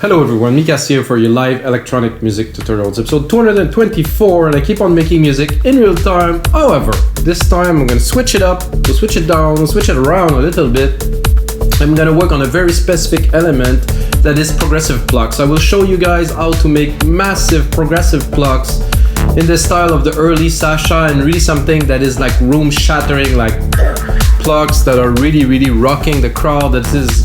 Hello everyone, Mikas here for your live electronic music tutorials, episode 224, and I keep on making music in real time. However, this time I'm gonna switch it up, we'll switch it down, we'll switch it around a little bit. I'm gonna work on a very specific element that is progressive plucks. I will show you guys how to make massive progressive plucks in the style of the early Sasha, and really something that is like room shattering, like plucks that are really rocking the crowd. That is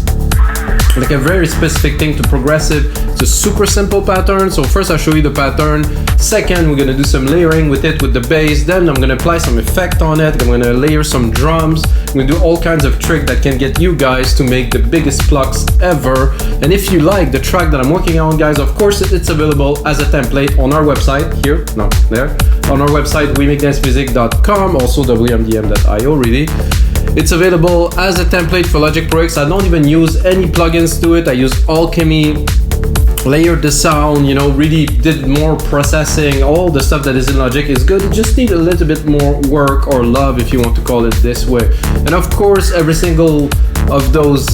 like a very specific thing to progressive. It's a super simple pattern. So first I'll show you the pattern. Second, we're gonna do some layering with it with the bass. Then I'm gonna apply some effect on it. I'm gonna layer some drums. I'm gonna do all kinds of tricks that can get you guys to make the biggest plucks ever. And if you like the track that I'm working on, guys, of course it's available as a template on our website here, no, there, on our website, wemakdancemusic.com, also wmdm.io really. It's available as a template for Logic Pro X. I don't even use any plugins to it. I use Alchemy, layered the sound, you know, really did more processing. All the stuff that is in Logic is good. You just need a little bit more work or love, if you want to call it this way. And of course, every single of those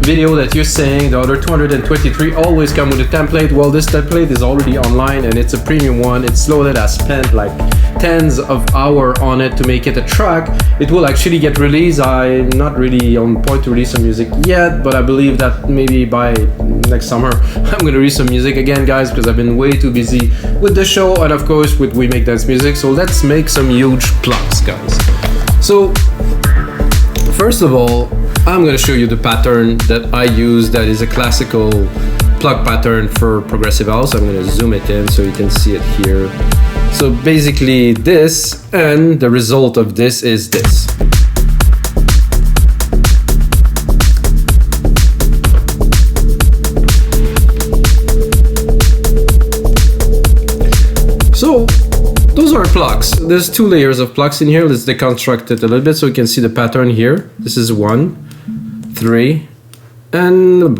video that you're saying, the other 223, always come with a template. Well, this template is already online and it's a premium one. It's loaded. I spent like tens of hours on it to make it a track. It will actually get released. I'm not really on point to release some music yet, but I believe that maybe by next summer I'm gonna release some music again, guys, because I've been way too busy with the show and of course with We Make Dance Music. So let's make some huge plucks, guys. So first of all, I'm gonna show you the pattern that I use that is a classical pluck pattern for progressive house. I'm gonna zoom it in so you can see it here. So basically this, and the result of this is this. So those are plucks. There's two layers of plucks in here. Let's deconstruct it a little bit so you can see the pattern here. This is 1, 3, and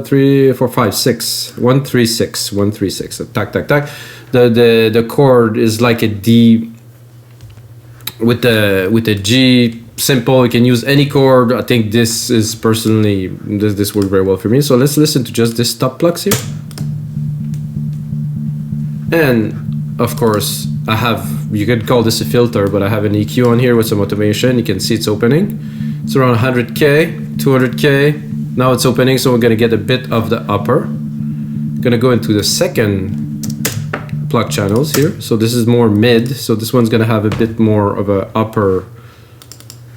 3, 4, 5, 6. 1, 3, 6. 1, 3, 6. Tack, tack, tack. The chord is like a D with a G. Simple. You can use any chord. I think this is personally this worked very well for me. So let's listen to just this top plucks here. And of course, I have, you could call this a filter, but I have an EQ on here with some automation. You can see it's opening. It's around 100K, 200K. Now it's opening, so we're gonna get a bit of the upper. Gonna go into the second pluck channels here. So this is more mid. So this one's gonna have a bit more of a upper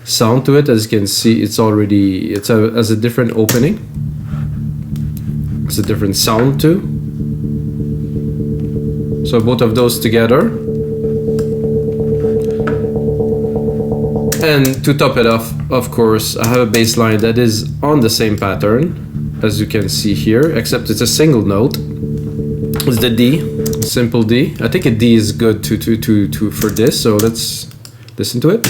sound to it. As you can see, it's already, has a different opening. It's a different sound too. So both of those together. And to top it off, of course, I have a bass line that is on the same pattern, as you can see here, except it's a single note. It's the D, simple D. I think a D is good for this, so let's listen to it.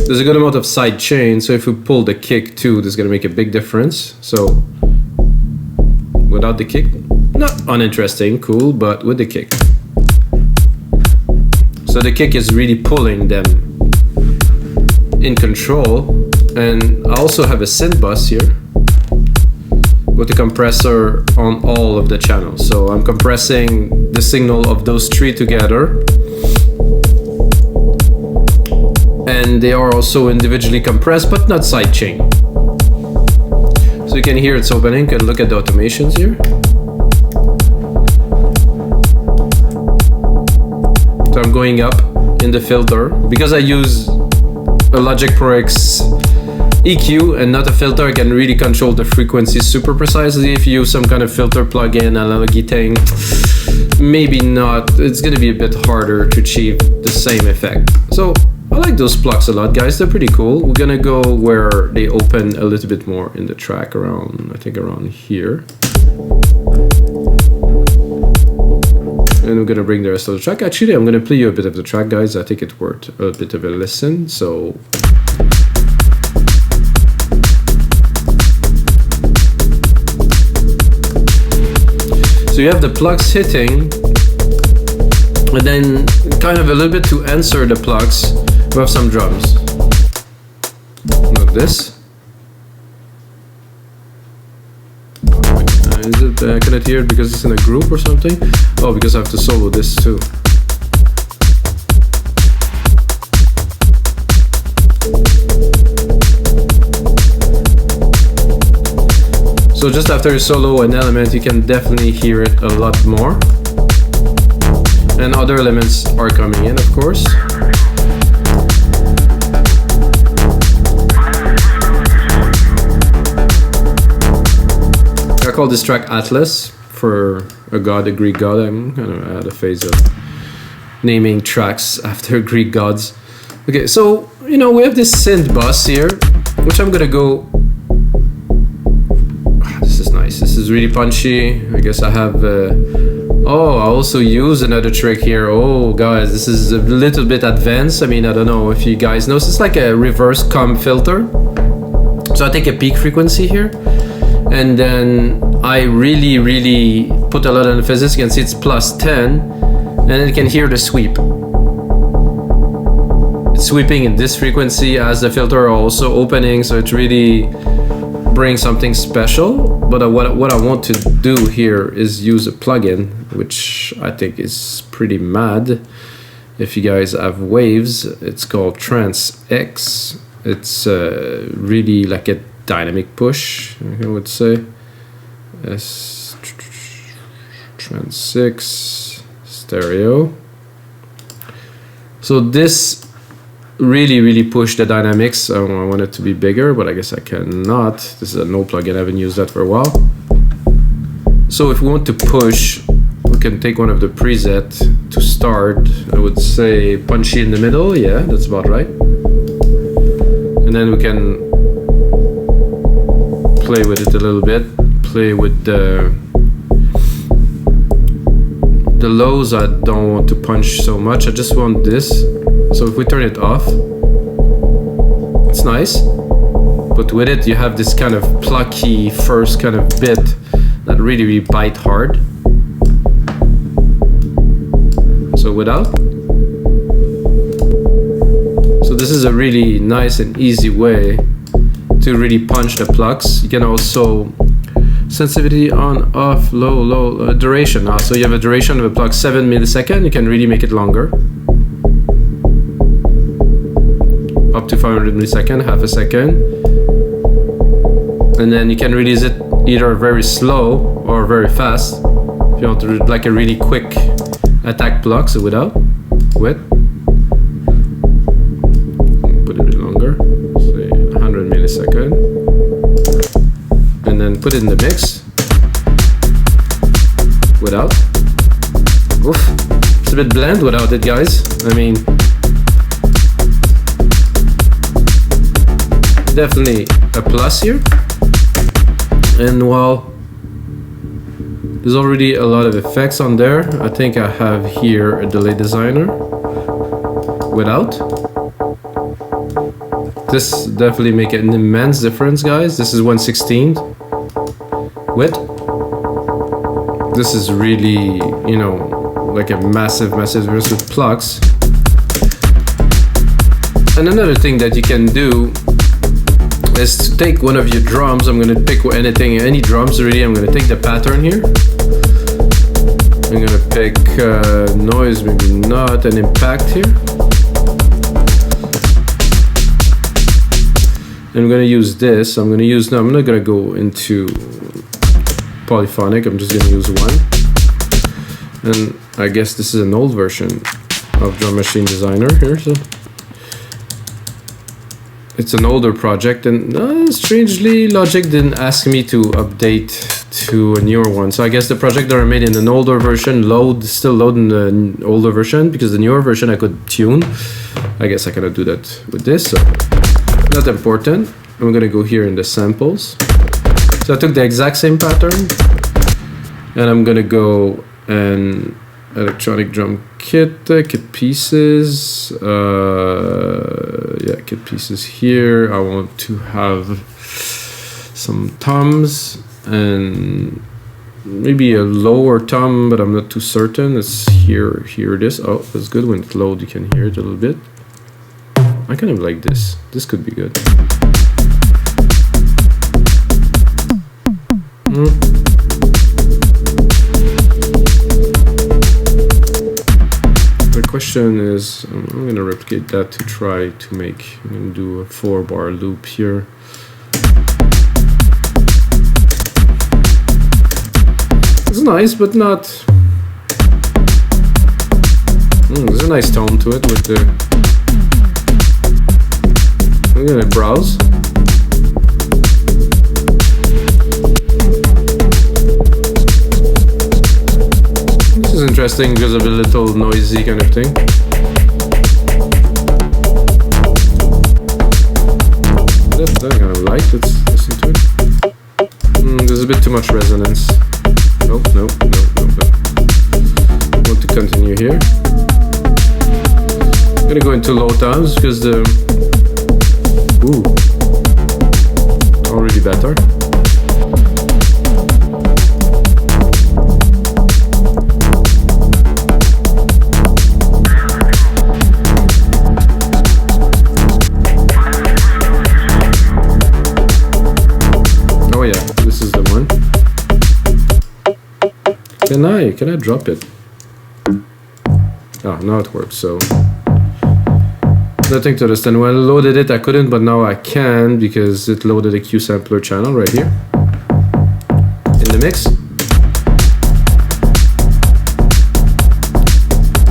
There's a good amount of sidechain, so if we pull the kick too, this is gonna make a big difference. So without the kick, not uninteresting, cool, but with the kick. So the kick is really pulling them in control. And I also have a synth bus here with a compressor on all of the channels. So I'm compressing the signal of those three together. And they are also individually compressed, but not sidechain. So you can hear it's opening. You can look at the automations here. So I'm going up in the filter. Because I use a Logic Pro X EQ and not a filter, I can really control the frequency super precisely. If you use some kind of filter plugin, analogy thing, maybe not. It's gonna be a bit harder to achieve the same effect. So I like those plucks a lot, guys. They're pretty cool. We're gonna go where they open a little bit more in the track, around, I think around here. And we're gonna bring the rest of the track. Actually, I'm gonna play you a bit of the track, guys. I think it worth a bit of a listen. So you have the plucks hitting, and then kind of a little bit to answer the plucks, we have some drums. this. Is it, I cannot hear it because it's in a group or something? Oh, because I have to solo this too. So just after you solo an element, you can definitely hear it a lot more. And other elements are coming in, of course. I call this track Atlas for a god, a Greek god. I'm kind of at a phase of naming tracks after Greek gods. Okay, so, you know, we have this synth bus here, which I'm gonna go... This is nice, this is really punchy. I guess I have... Oh, I also use another trick here. Oh, guys, this is a little bit advanced. I mean, I don't know if you guys know. It's like a reverse comb filter. So I take a peak frequency here. And then I really put a lot of emphasis. You can see it's +10, and then you can hear the sweep. It's sweeping in this frequency as the filter are also opening, so it really brings something special. But what I want to do here is use a plugin, which I think is pretty mad. If you guys have waves, it's called TransX. It's really like a dynamic push, I would say. TransX stereo. So this really pushed the dynamics. I want it to be bigger, but I guess I cannot. This is a no plugin. I haven't used that for a while. So if we want to push, we can take one of the preset to start. I would say punchy in the middle. Yeah, that's about right. And then we can play with it a little bit, play with the lows. I don't want to punch so much, I just want this. So if we turn it off, it's nice, but with it you have this kind of plucky first kind of bit that really bite hard. So without. So this is a really nice and easy way to really punch the plucks. You can also sensitivity on, off, low, duration. So you have a duration of a pluck 7 milliseconds. You can really make it longer, up to 500 milliseconds, half a second. And then you can release it either very slow or very fast. If you want to do like a really quick attack pluck, so without, with. Put it a bit longer, say 100 milliseconds. And then put it in the mix, without. Oof, it's a bit bland without it, guys. I mean, definitely a plus here. And while there's already a lot of effects on there, I think I have here a delay designer without. This definitely make an immense difference, guys. This is 1/16 with. This is really, you know, like a massive difference with plucks. And another thing that you can do is to take one of your drums. I'm gonna pick anything, any drums really. I'm gonna take the pattern here. I'm gonna pick noise, maybe not, an impact here. I'm gonna use this. I'm not gonna go into polyphonic. I'm just gonna use one. And I guess this is an old version of Drum Machine Designer here. So it's an older project, and strangely Logic didn't ask me to update to a newer one. So I guess the project that I made in an older version still load in the older version, because the newer version I could tune. I guess I cannot do that with this, so not important. I'm gonna go here in the samples. So I took the exact same pattern, and I'm gonna go and electronic drum kit, kit pieces, yeah, kit pieces here. I want to have some toms and maybe a lower tom, but I'm not too certain. Let's hear this. Oh, that's good. When it loads, you can hear it a little bit. I kind of like this. This could be good. The question is, I'm gonna replicate that to try to make, I'm gonna do a 4-bar loop here. It's nice, but not. There's a nice tone to it with the. I'm gonna browse. This is interesting because of a little noisy kind of thing. That I kind of like. Let's listen to it. There's a bit too much resonance. No. I want to continue here. I'm gonna go into low tones because the already better. Oh yeah, this is the one. Can I drop it? Oh, now it works, so nothing to understand. When I loaded it, I couldn't, but now I can because it loaded a Q sampler channel right here in the mix.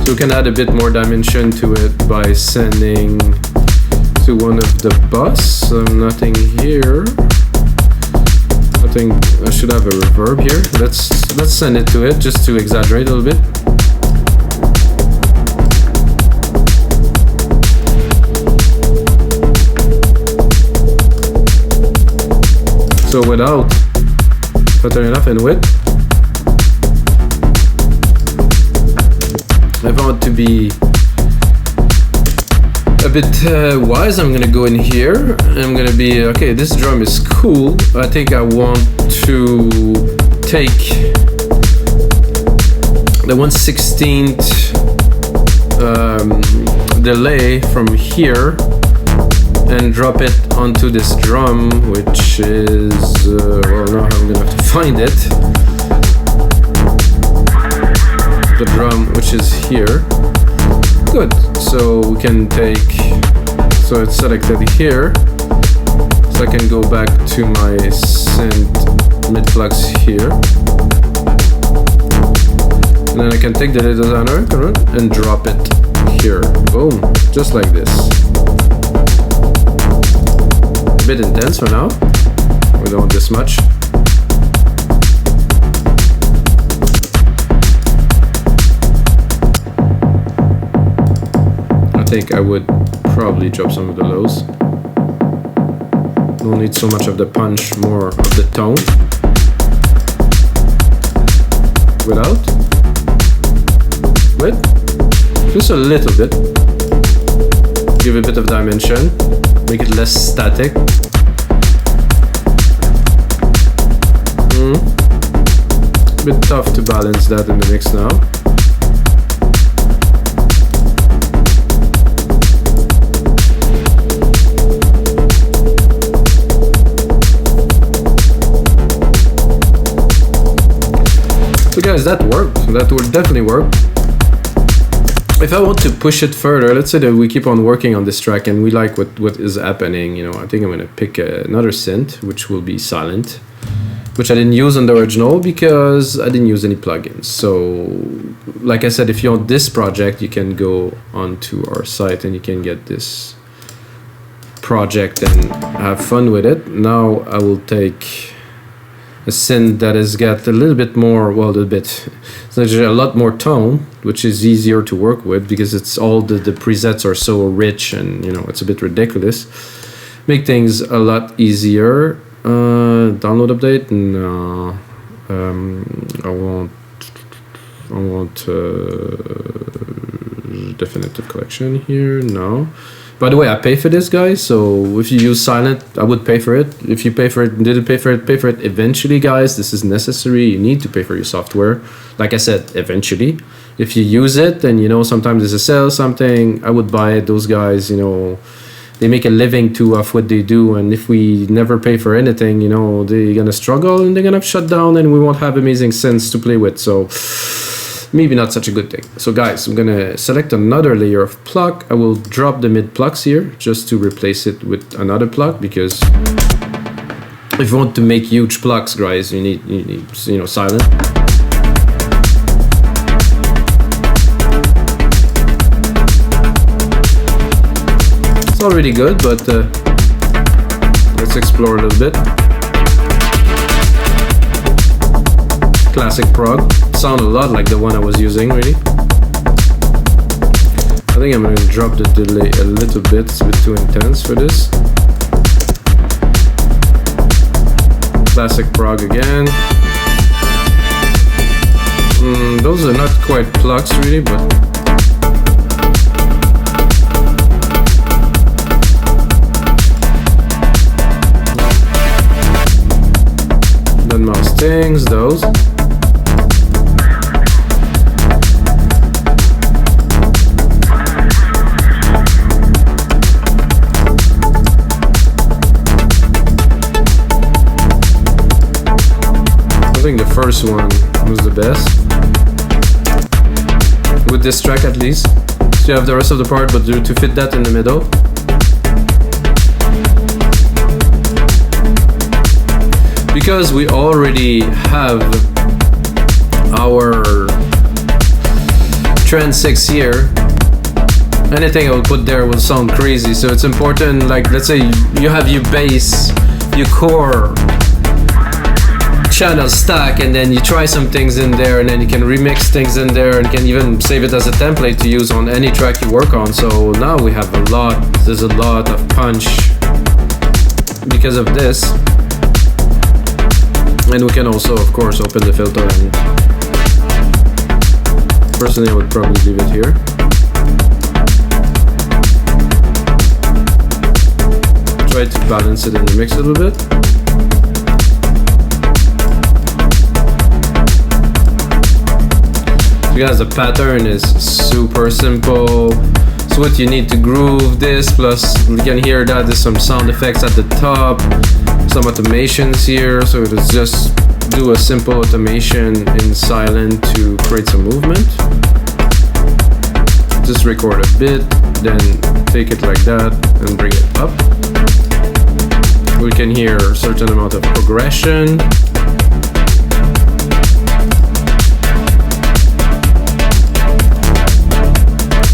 So we can add a bit more dimension to it by sending to one of the bus. Nothing here. I should have a reverb here. Let's send it to it just to exaggerate a little bit. So without turning it off and with, if I want to be a bit wise, I'm gonna go in here. I'm gonna be okay. This drum is cool. I think I want to take the 1/16th delay from here and drop it onto this drum, which is well, now I'm gonna have to find it. The drum, which is here. Good. So we can take. So it's selected here. So I can go back to my synth mid flux here, and then I can take the data designer and drop it here. Boom, just like this. A bit intense for now. We don't want this much. I think I would probably drop some of the lows. Don't need so much of the punch, more of the tone. Without. With. Just a little bit. Give it a bit of dimension. Make it less static. A bit tough to balance that in the mix now. So guys, that worked. That would definitely work. If I want to push it further, let's say that we keep on working on this track and we like what is happening, you know, I think I'm gonna pick another synth, which will be silent, which I didn't use on the original because I didn't use any plugins. So, like I said, if you want this project, you can go onto our site and you can get this project and have fun with it. Now I will take a synth that has got a little bit more, well, it's actually a lot more tone, which is easier to work with because it's all the presets are so rich and, you know, it's a bit ridiculous. Make things a lot easier. Download update? No. I want definitive collection here. No. By the way, I pay for this, guys, so if you use silent, I would pay for it. If you pay for it and didn't pay for it eventually, guys. This is necessary. You need to pay for your software. Like I said, eventually. If you use it and, you know, sometimes there's a sale, something, I would buy it. Those guys, you know, they make a living too off what they do, and if we never pay for anything, you know, they're gonna struggle and they're gonna shut down, and we won't have amazing synths to play with. So maybe not such a good thing. So guys, I'm gonna select another layer of pluck. I will drop the mid plucks here just to replace it with another pluck, because if you want to make huge plucks, guys, you need you know, silent. It's already good, but let's explore a little bit. Classic prog. Sound a lot like the one I was using, really. I think I'm going to drop the delay a little bit. It's a bit too intense for this. Classic prog again. Those are not quite plucks, really, but mouse things, those. I think the first one was the best. With this track at least. So you have the rest of the part, but to fit that in the middle. Because we already have our TransX here, anything I would put there will sound crazy. So it's important, like let's say you have your bass, your core channel stack, and then you try some things in there, and then you can remix things in there, and can even save it as a template to use on any track you work on. So now we have there's a lot of punch because of this. And we can also, of course, open the filter, and personally I would probably leave it here. Try to balance it in the mix a little bit. So guys, the pattern is super simple. So what you need to groove this, plus you can hear that there's some sound effects at the top, some automations here. So let's just do a simple automation in silent to create some movement. Just record a bit, then take it like that and bring it up. We can hear a certain amount of progression.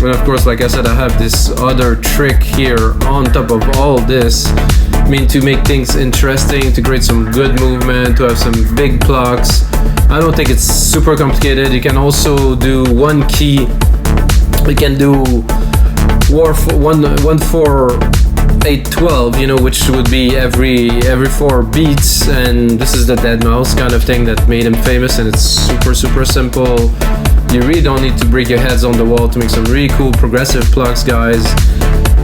And of course, like I said, I have this other trick here on top of all this. I mean, to make things interesting, to create some good movement, to have some big plucks. I don't think it's super complicated. You can also do one key. You can do 1-4-8-12, you know, which would be every 4 beats. And this is the dead mouse kind of thing that made him famous, and it's super simple. You really don't need to break your heads on the wall to make some really cool progressive plucks, guys.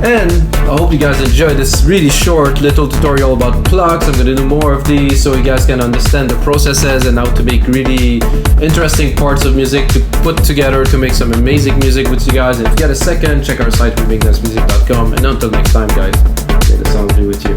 And I hope you guys enjoyed this really short little tutorial about plucks. I'm gonna do more of these so you guys can understand the processes and how to make really interesting parts of music to put together to make some amazing music with you guys. And if you get a second, check our site, remakethencemusic.com. And until next time, guys, may the sound be with you.